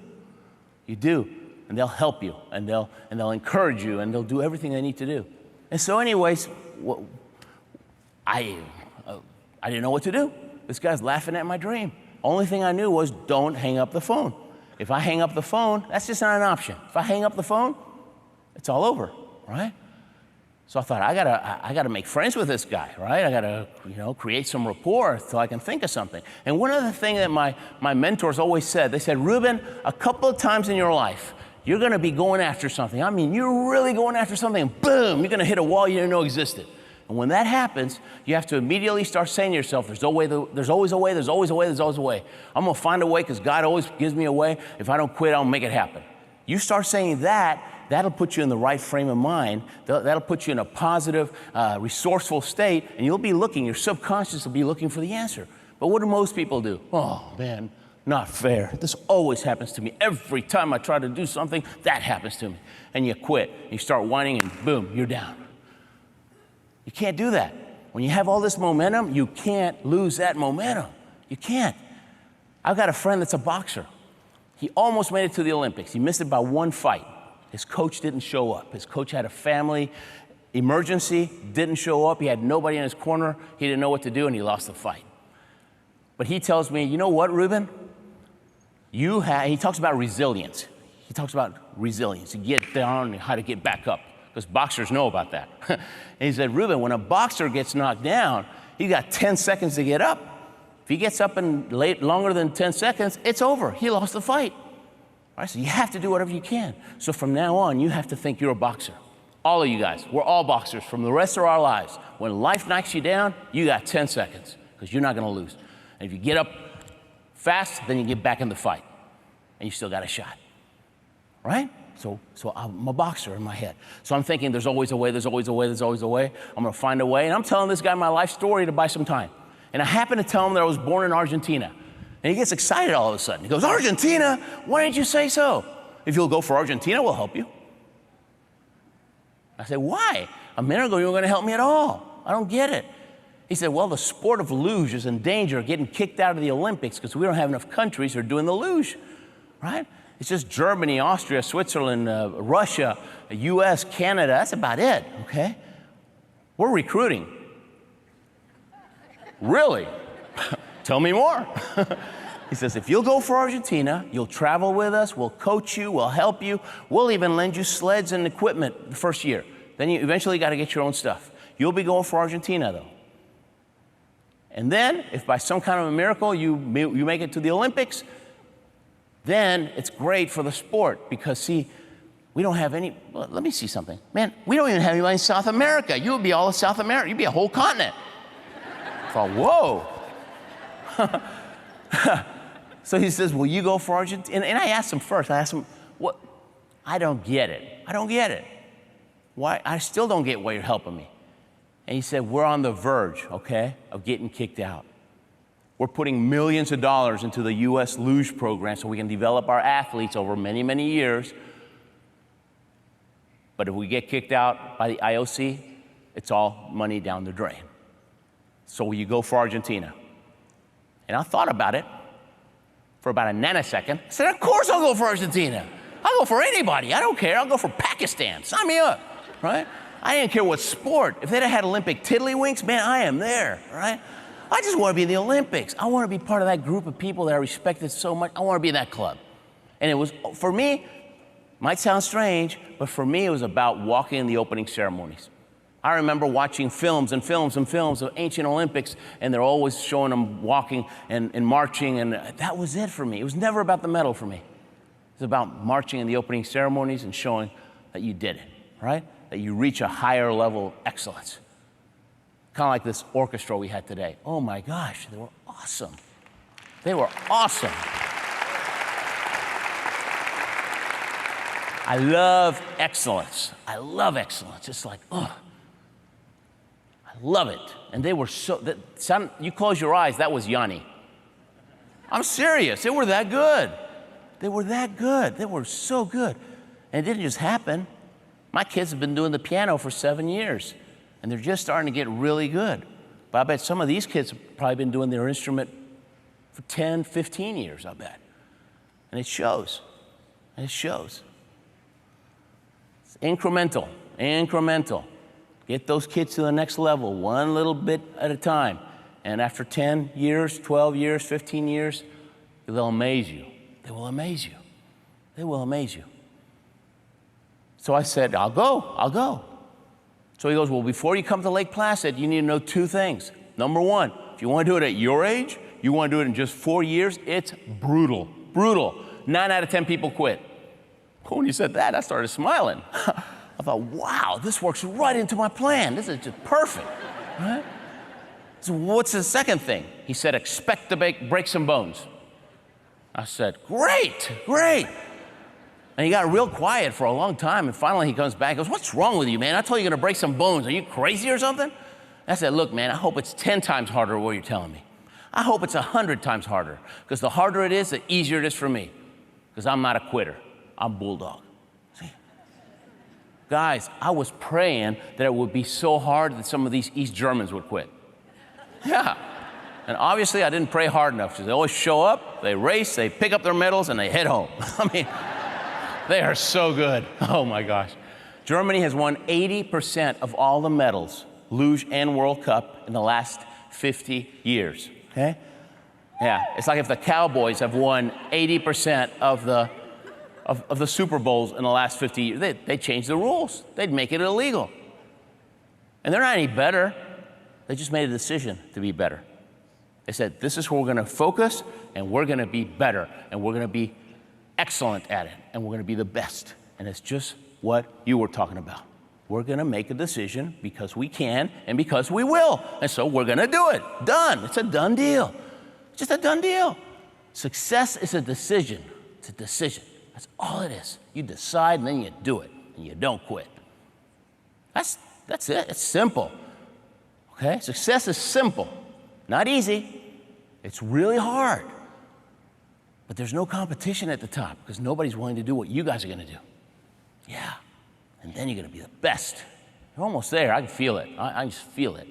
You do. And they'll help you, and they'll encourage you, and they'll do everything they need to do. And so anyways, I didn't know what to do. This guy's laughing at my dream. Only thing I knew was don't hang up the phone. If I hang up the phone, that's just not an option. If I hang up the phone, it's all over, right? So I thought, I gotta make friends with this guy, right? I gotta, create some rapport so I can think of something. And one other thing that my mentors always said, they said, Ruben, a couple of times in your life, you're gonna be going after something. I mean, you're really going after something, and boom, you're gonna hit a wall you didn't know existed. And when that happens, you have to immediately start saying to yourself, there's always a way, there's always a way, there's always a way. I'm gonna find a way because God always gives me a way. If I don't quit, I'll make it happen. You start saying that, that'll put you in the right frame of mind. That'll put you in a positive, resourceful state, and you'll be looking, your subconscious will be looking for the answer. But what do most people do? Oh, man, not fair. This always happens to me. Every time I try to do something, that happens to me. And you quit. You start whining, and boom, you're down. You can't do that. When you have all this momentum, you can't lose that momentum. You can't. I've got a friend that's a boxer. He almost made it to the Olympics. He missed it by one fight. His coach didn't show up. His coach had a family emergency, didn't show up. He had nobody in his corner. He didn't know what to do, and he lost the fight. But he tells me, you know what, Ruben? He talks about resilience. He talks about resilience, to get down and how to get back up, because boxers know about that. And he said, Ruben, when a boxer gets knocked down, he got 10 seconds to get up. If he gets up in longer than 10 seconds, it's over. He lost the fight. All right, so you have to do whatever you can. So from now on, you have to think you're a boxer. All of you guys, we're all boxers from the rest of our lives. When life knocks you down, you got 10 seconds, because you're not going to lose. And if you get up fast, then you get back in the fight, and you still got a shot, right? So I'm a boxer in my head. So I'm thinking there's always a way, there's always a way, there's always a way. I'm going to find a way. And I'm telling this guy my life story to buy some time. And I happen to tell him that I was born in Argentina. And he gets excited all of a sudden. He goes, Argentina? Why didn't you say so? If you'll go for Argentina, we'll help you. I said, why? A minute ago, you weren't going to help me at all. I don't get it. He said, well, the sport of luge is in danger of getting kicked out of the Olympics because we don't have enough countries who are doing the luge, right? It's just Germany, Austria, Switzerland, Russia, US, Canada. That's about it, okay? We're recruiting. Really? Tell me more. He says, if you'll go for Argentina, you'll travel with us, we'll coach you, we'll help you, we'll even lend you sleds and equipment the first year. Then you eventually got to get your own stuff. You'll be going for Argentina, though. And then, if by some kind of a miracle you make it to the Olympics, then it's great for the sport because, see, we don't have any, well, let me see something. Man, we don't even have anybody in South America. You would be all of South America. You'd be a whole continent. I thought, whoa. So he says, will you go for Argentina? And I asked him first, what? I don't get it. I don't get it. Why? I still don't get why you're helping me. And he said, we're on the verge, okay, of getting kicked out. We're putting millions of dollars into the U.S. luge program so we can develop our athletes over many, many years. But if we get kicked out by the IOC, it's all money down the drain. So will you go for Argentina? And I thought about it for about a nanosecond. I said, of course I'll go for Argentina. I'll go for anybody. I don't care. I'll go for Pakistan. Sign me up, right? I didn't care what sport. If they'd have had Olympic tiddlywinks, man, I am there, right? I just want to be in the Olympics. I want to be part of that group of people that I respected so much. I want to be in that club. And it was, for me, might sound strange, but for me, it was about walking in the opening ceremonies. I remember watching films and films and films of ancient Olympics, and they're always showing them walking and marching, and that was it for me. It was never about the medal for me. It was about marching in the opening ceremonies and showing that you did it, right? That you reach a higher level of excellence. Kind of like this orchestra we had today. Oh my gosh, they were awesome. They were awesome. I love excellence. I love excellence. It's like, oh, I love it. And they were you close your eyes, that was Yanni. I'm serious, they were that good. They were that good. They were so good. And it didn't just happen. My kids have been doing the piano for 7 years, and they're just starting to get really good. But I bet some of these kids have probably been doing their instrument for 10, 15 years, I bet. And it shows. And it shows. It's incremental, incremental. Get those kids to the next level, one little bit at a time. And after 10 years, 12 years, 15 years, they'll amaze you. They will amaze you. They will amaze you. So I said, I'll go. So he goes, well, before you come to Lake Placid, you need to know 2 things. Number 1, if you want to do it at your age, you want to do it in just 4 years, it's brutal, brutal. 9 out of 10 people quit. When you said that, I started smiling. I thought, wow, this works right into my plan. This is just perfect, right? So what's the second thing? He said, expect to break some bones. I said, great. And he got real quiet for a long time, and finally he comes back and goes, what's wrong with you, man? I told you you're gonna break some bones. Are you crazy or something? I said, look, man, I hope it's 10 times harder than what you're telling me. I hope it's 100 times harder, because the harder it is, the easier it is for me, because I'm not a quitter. I'm bulldog. See? Guys, I was praying that it would be so hard that some of these East Germans would quit. Yeah. And obviously, I didn't pray hard enough, because they always show up, they race, they pick up their medals, and they head home. I mean, they are so good. Oh, my gosh. Germany has won 80% of all the medals, luge and World Cup, in the last 50 years, okay? Yeah, it's like if the Cowboys have won 80% of the Super Bowls in the last 50 years. They changed the rules. They'd make it illegal. And they're not any better. They just made a decision to be better. They said, this is where we're going to focus, and we're going to be better, and we're going to be excellent at it, and we're going to be the best. And it's just what you were talking about. We're going to make a decision because we can and because we will. And so we're going to do it. Done. It's a done deal. Just a done deal. Success is a decision. It's a decision. That's all it is. You decide, and then you do it, and you don't quit. That's it. It's simple. Okay? Success is simple. Not easy. It's really hard. But there's no competition at the top because nobody's willing to do what you guys are going to do. Yeah. And then you're going to be the best. You're almost there. I can feel it. I just feel it.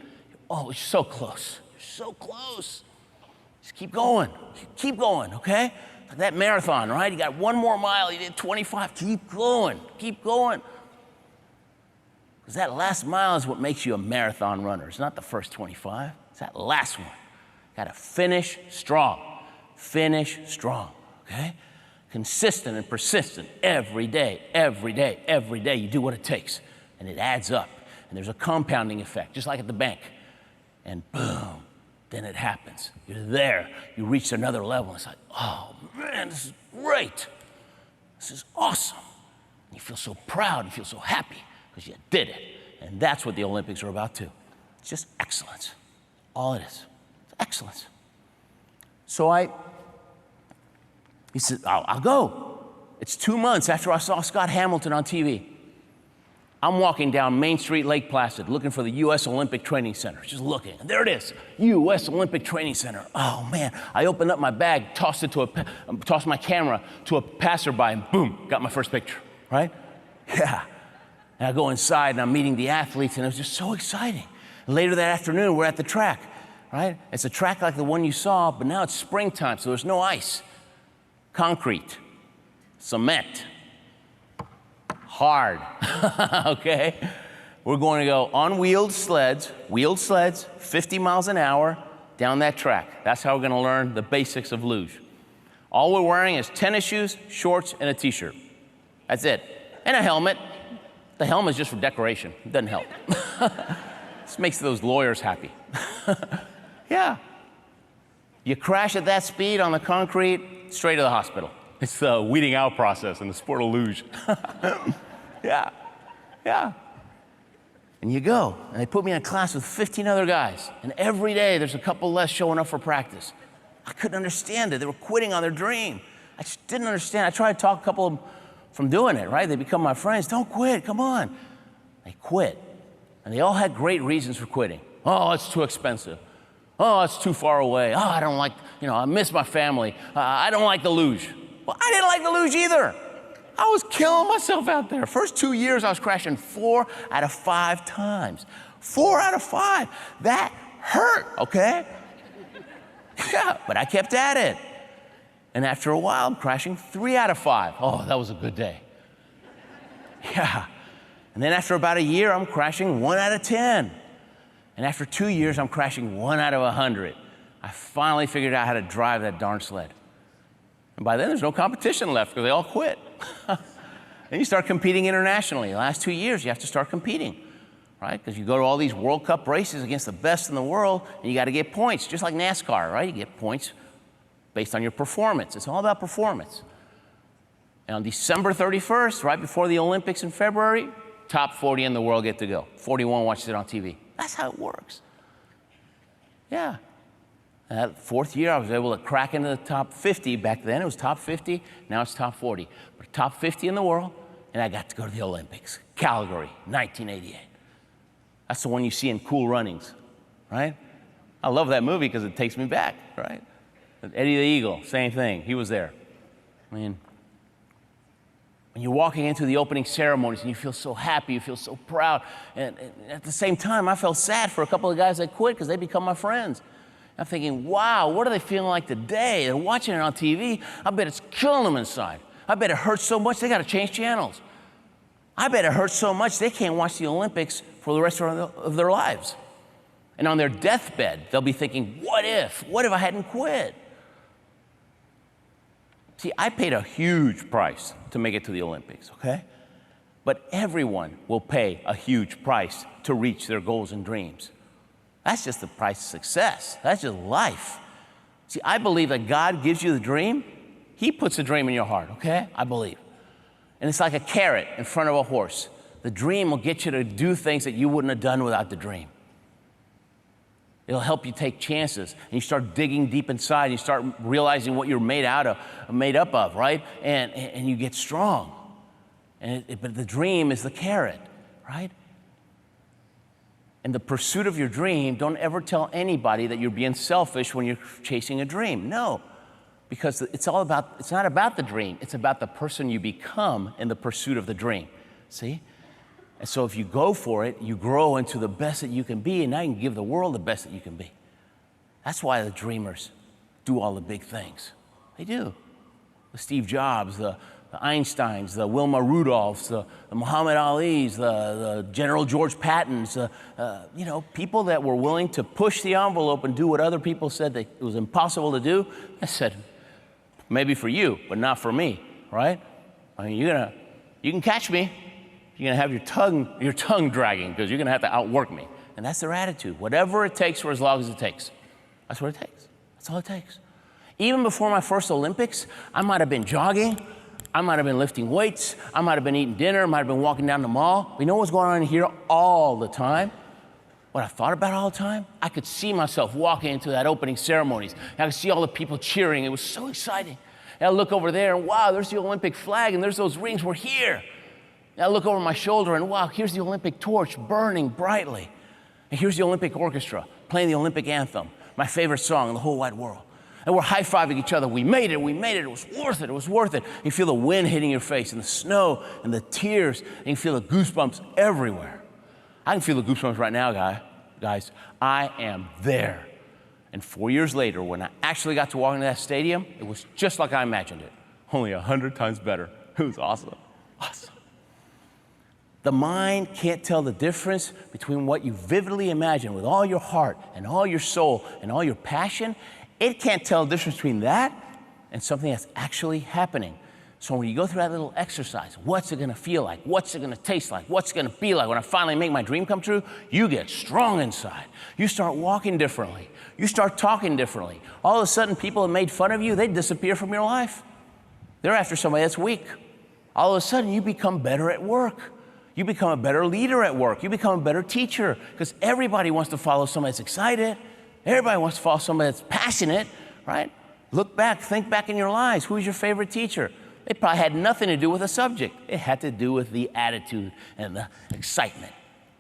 Oh, you're so close. You're so close. Just keep going. Keep going, okay? Like that marathon, right? You got 1 more mile. You did 25. Keep going. Keep going. Because that last mile is what makes you a marathon runner. It's not the first 25. It's that last one. Got to finish strong. Finish strong, okay? Consistent and persistent every day, every day, every day. You do what it takes, and it adds up. And there's a compounding effect, just like at the bank. And boom, then it happens. You're there. You reach another level. It's like, oh, man, this is great. This is awesome. You feel so proud. You feel so happy because you did it. And that's what the Olympics are about, too. It's just excellence. All it is. It's excellence. So I He said, I'll go. It's 2 months after I saw Scott Hamilton on TV. I'm walking down Main Street, Lake Placid, looking for the U.S. Olympic Training Center, just looking. And there it is, U.S. Olympic Training Center. Oh, man. I opened up my bag, tossed my camera to a passerby, and boom, got my first picture, right? Yeah. And I go inside, and I'm meeting the athletes, and it was just so exciting. Later that afternoon, we're at the track, right? It's a track like the one you saw, but now it's springtime, so there's no ice. Concrete, cement, hard, okay? We're going to go on wheeled sleds, 50 miles an hour down that track. That's how we're going to learn the basics of luge. All we're wearing is tennis shoes, shorts, and a t-shirt. That's it. And a helmet. The helmet's just for decoration. It doesn't help. This makes those lawyers happy. Yeah. You crash at that speed on the concrete, straight to the hospital. It's the weeding out process in the sport of luge. Yeah, yeah. And you go, and they put me in a class with 15 other guys, and every day there's a couple less showing up for practice. I couldn't understand it. They were quitting on their dream. I just didn't understand. I tried to talk a couple of them from doing it, right? They become my friends. Don't quit, come on. They quit, and they all had great reasons for quitting. Oh, it's too expensive. Oh, it's too far away. Oh, I don't like, I miss my family. I don't like the luge. Well, I didn't like the luge either. I was killing myself out there. First 2 years, I was crashing 4 out of 5 times. 4 out of 5. That hurt, okay? Yeah, but I kept at it. And after a while, I'm crashing 3 out of 5. Oh, that was a good day. Yeah. And then after about a year, I'm crashing 1 out of 10. And after 2 years, I'm crashing 1 out of 100. I finally figured out how to drive that darn sled. And by then, there's no competition left because they all quit. Then you start competing internationally. The last 2 years, you have to start competing, right? Because you go to all these World Cup races against the best in the world, and you got to get points, just like NASCAR, right? You get points based on your performance. It's all about performance. And on December 31st, right before the Olympics in February, top 40 in the world get to go. 41 watches it on TV. That's how it works. Yeah. And that 4th year, I was able to crack into the top 50. Back then, it was top 50. Now it's top 40. But top 50 in the world, and I got to go to the Olympics. Calgary, 1988. That's the one you see in Cool Runnings, right? I love that movie because it takes me back, right? Eddie the Eagle, same thing. He was there. I mean, when you're walking into the opening ceremonies and you feel so happy, you feel so proud. And at the same time, I felt sad for a couple of guys that quit because they become my friends. I'm thinking, wow, what are they feeling like today? They're watching it on TV. I bet it's killing them inside. I bet it hurts so much they got to change channels. I bet it hurts so much they can't watch the Olympics for the rest of their lives. And on their deathbed, they'll be thinking, what if? What if I hadn't quit? See, I paid a huge price to make it to the Olympics, okay? But everyone will pay a huge price to reach their goals and dreams. That's just the price of success. That's just life. See, I believe that God gives you the dream. He puts the dream in your heart, okay? I believe. And it's like a carrot in front of a horse. The dream will get you to do things that you wouldn't have done without the dream. It'll help you take chances. And you start digging deep inside. You start realizing what you're made up of, right? And you get strong. But the dream is the carrot, right? In the pursuit of your dream, don't ever tell anybody that you're being selfish when you're chasing a dream. No, because it's not about the dream. It's about the person you become in the pursuit of the dream. See? And so if you go for it, you grow into the best that you can be, and now you can give the world the best that you can be. That's why the dreamers do all the big things. They do. The Steve Jobs, the Einsteins, the Wilma Rudolphs, the Muhammad Alis, the General George Pattons, people that were willing to push the envelope and do what other people said that it was impossible to do. I said, maybe for you, but not for me, right? I mean, you can catch me. You're gonna have your tongue dragging because you're gonna have to outwork me. And that's their attitude. Whatever it takes for as long as it takes. That's what it takes. That's all it takes. Even before my first Olympics, I might have been jogging. I might have been lifting weights. I might have been eating dinner. I might have been walking down the mall. You know what's going on in here all the time? What I thought about all the time? I could see myself walking into that opening ceremonies. I could see all the people cheering. It was so exciting. And I look over there, and wow, there's the Olympic flag, and there's those rings. We're here. And I look over my shoulder, and wow, here's the Olympic torch burning brightly. And here's the Olympic orchestra playing the Olympic anthem, my favorite song in the whole wide world. And we're high-fiving each other. We made it, it was worth it, it was worth it. You feel the wind hitting your face, and the snow, and the tears, and you feel the goosebumps everywhere. I can feel the goosebumps right now, guys. I am there. And 4 years later, when I actually got to walk into that stadium, it was just like I imagined it, only 100 times better. It was awesome, awesome. The mind can't tell the difference between what you vividly imagine with all your heart and all your soul and all your passion. It can't tell the difference between that and something that's actually happening. So when you go through that little exercise, what's it gonna feel like? What's it gonna taste like? What's it gonna be like when I finally make my dream come true? You get strong inside. You start walking differently. You start talking differently. All of a sudden, people that made fun of you, they disappear from your life. They're after somebody that's weak. All of a sudden, you become better at work. You become a better leader at work. You become a better teacher, because everybody wants to follow somebody that's excited. Everybody wants to follow somebody that's passionate, right? Look back, think back in your lives. Who's your favorite teacher? It probably had nothing to do with the subject. It had to do with the attitude and the excitement.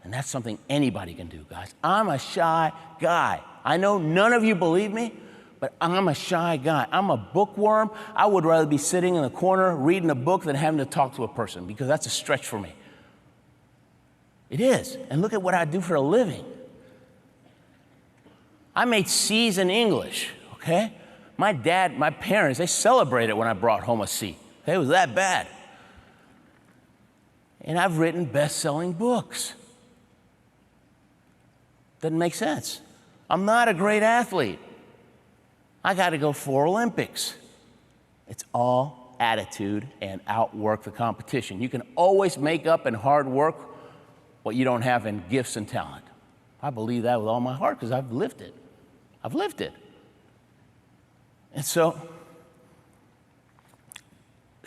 And that's something anybody can do, guys. I'm a shy guy. I know none of you believe me, but I'm a shy guy. I'm a bookworm. I would rather be sitting in the corner reading a book than having to talk to a person, because that's a stretch for me. It is. And look at what I do for a living. I made C's in English, okay? My parents, they celebrated when I brought home a C. It was that bad. And I've written best-selling books. Doesn't make sense. I'm not a great athlete. I got to go 4 Olympics. It's all attitude and outwork the competition. You can always make up in hard work what you don't have in gifts and talent. I believe that with all my heart, because I've lived it. I've lived it. And so,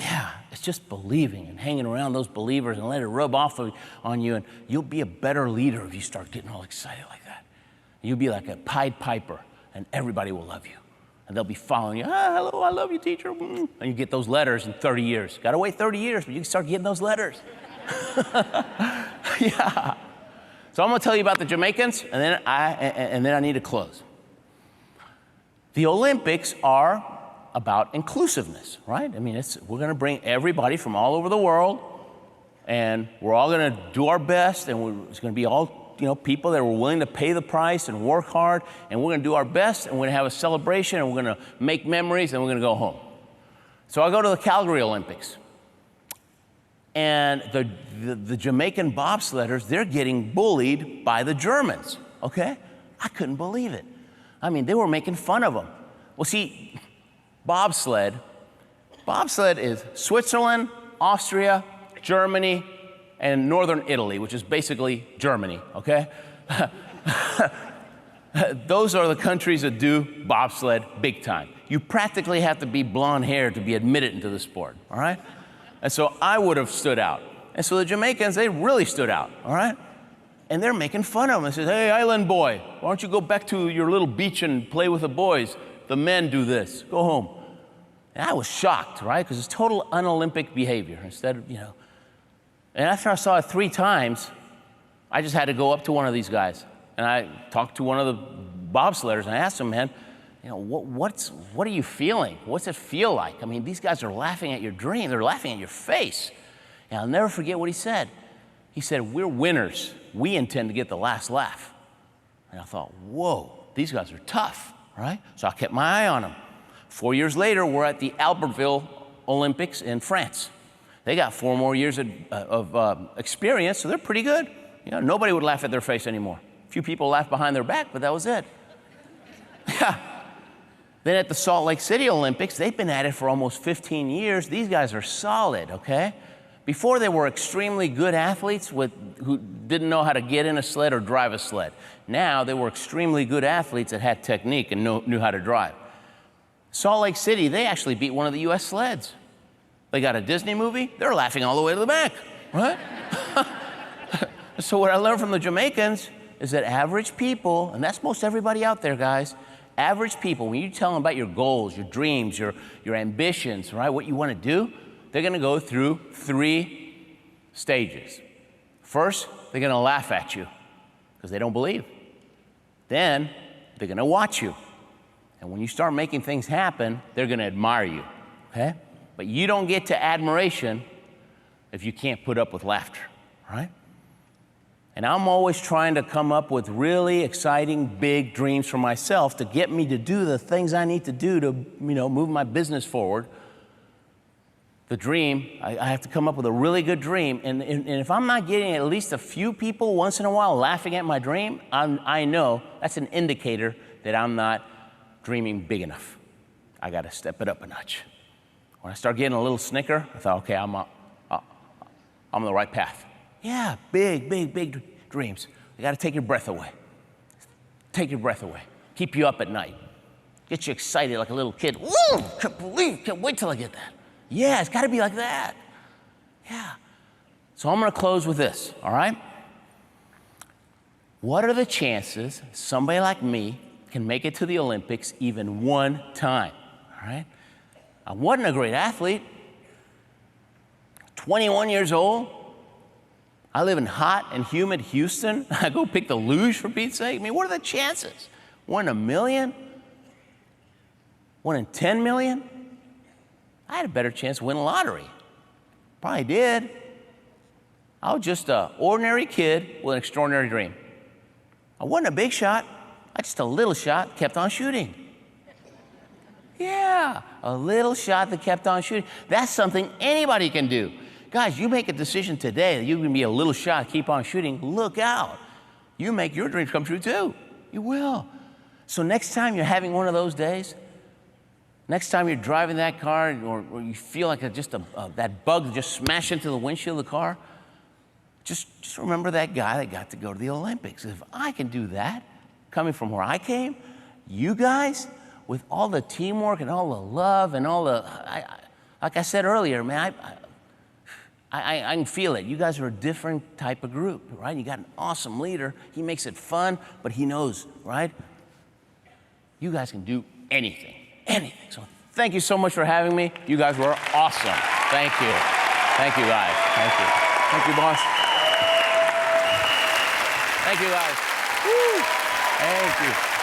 yeah, it's just believing and hanging around those believers and let it rub off on you, and you'll be a better leader if you start getting all excited like that. You'll be like a Pied Piper, and everybody will love you. And they'll be following you. Ah, hello, I love you, teacher. And you get those letters in 30 years. Got to wait 30 years, but you can start getting those letters. Yeah. So I'm going to tell you about the Jamaicans, and then I need to close. The Olympics are about inclusiveness, right? I mean, we're going to bring everybody from all over the world, and we're all going to do our best, and it's going to be all, people that are willing to pay the price and work hard, and we're going to do our best, and we're going to have a celebration, and we're going to make memories, and we're going to go home. So I go to the Calgary Olympics, and the Jamaican bobsledders, they're getting bullied by the Germans, okay? I couldn't believe it. I mean, they were making fun of them. Well, see, bobsled is Switzerland, Austria, Germany, and northern Italy, which is basically Germany, okay? Those are the countries that do bobsled big time. You practically have to be blonde hair to be admitted into the sport, all right? And so I would have stood out. And so the Jamaicans, they really stood out, all right? And they're making fun of them. They said, hey, island boy, why don't you go back to your little beach and play with the boys? The men do this. Go home. And I was shocked, right? Because it's total un-Olympic behavior. Instead of, And after I saw it 3 times, I just had to go up to one of these guys. And I talked to one of the bobsledders, and I asked him, man, what are you feeling? What's it feel like? I mean, these guys are laughing at your dream. They're laughing at your face. And I'll never forget what he said. He said, we're winners. We intend to get the last laugh. And I thought, whoa, these guys are tough, right? So I kept my eye on them. 4 years later, we're at the Albertville Olympics in France. They got 4 more years of experience, so they're pretty good. Nobody would laugh at their face anymore. A few people laughed behind their back, but that was it. Yeah. Then at the Salt Lake City Olympics, they've been at it for almost 15 years. These guys are solid, okay? Before, they were extremely good athletes who didn't know how to get in a sled or drive a sled. Now, they were extremely good athletes that had technique and knew how to drive. Salt Lake City, they actually beat one of the U.S. sleds. They got a Disney movie, they're laughing all the way to the back, right? So what I learned from the Jamaicans is that average people, and that's most everybody out there, guys, Average people, when you tell them about your goals, your dreams, your ambitions, right, what you want to do, they're going to go through 3 stages. First, they're going to laugh at you because they don't believe. Then, they're going to watch you. And when you start making things happen, they're going to admire you, okay? But you don't get to admiration if you can't put up with laughter, right? And I'm always trying to come up with really exciting, big dreams for myself to get me to do the things I need to do to, move my business forward. The dream, I have to come up with a really good dream. And if I'm not getting at least a few people once in a while laughing at my dream, I know that's an indicator that I'm not dreaming big enough. I got to step it up a notch. When I start getting a little snicker, I thought, okay, I'm on the right path. Yeah, big dreams. You got to take your breath away. Take your breath away. Keep you up at night. Get you excited like a little kid. Woo! Can't wait till I get that. Yeah, it's got to be like that. Yeah. So I'm going to close with this, all right? What are the chances somebody like me can make it to the Olympics even one time, all right? I wasn't a great athlete. 21 years old. I live in hot and humid Houston. I go pick the luge, for Pete's sake. I mean, what are the chances? 1 in a million? 1 in 10 million? I had a better chance to win a lottery. Probably did. I was just an ordinary kid with an extraordinary dream. I wasn't a big shot. I just a little shot, kept on shooting. Yeah, a little shot that kept on shooting. That's something anybody can do. Guys, you make a decision today that you can be a little shot, keep on shooting, look out. You make your dreams come true too. You will. So next time you're having one of those days, next time you're driving that car or you feel like that bug just smashed into the windshield of the car, just remember that guy that got to go to the Olympics. If I can do that, coming from where I came, you guys, with all the teamwork and all the love and all the, like I said earlier, man, I can feel it. You guys are a different type of group, right? You got an awesome leader. He makes it fun, but he knows, right? You guys can do anything. So thank you so much for having me. You guys were awesome. Thank you. Thank you, guys. Thank you. Thank you, boss. Thank you, guys. Woo. Thank you.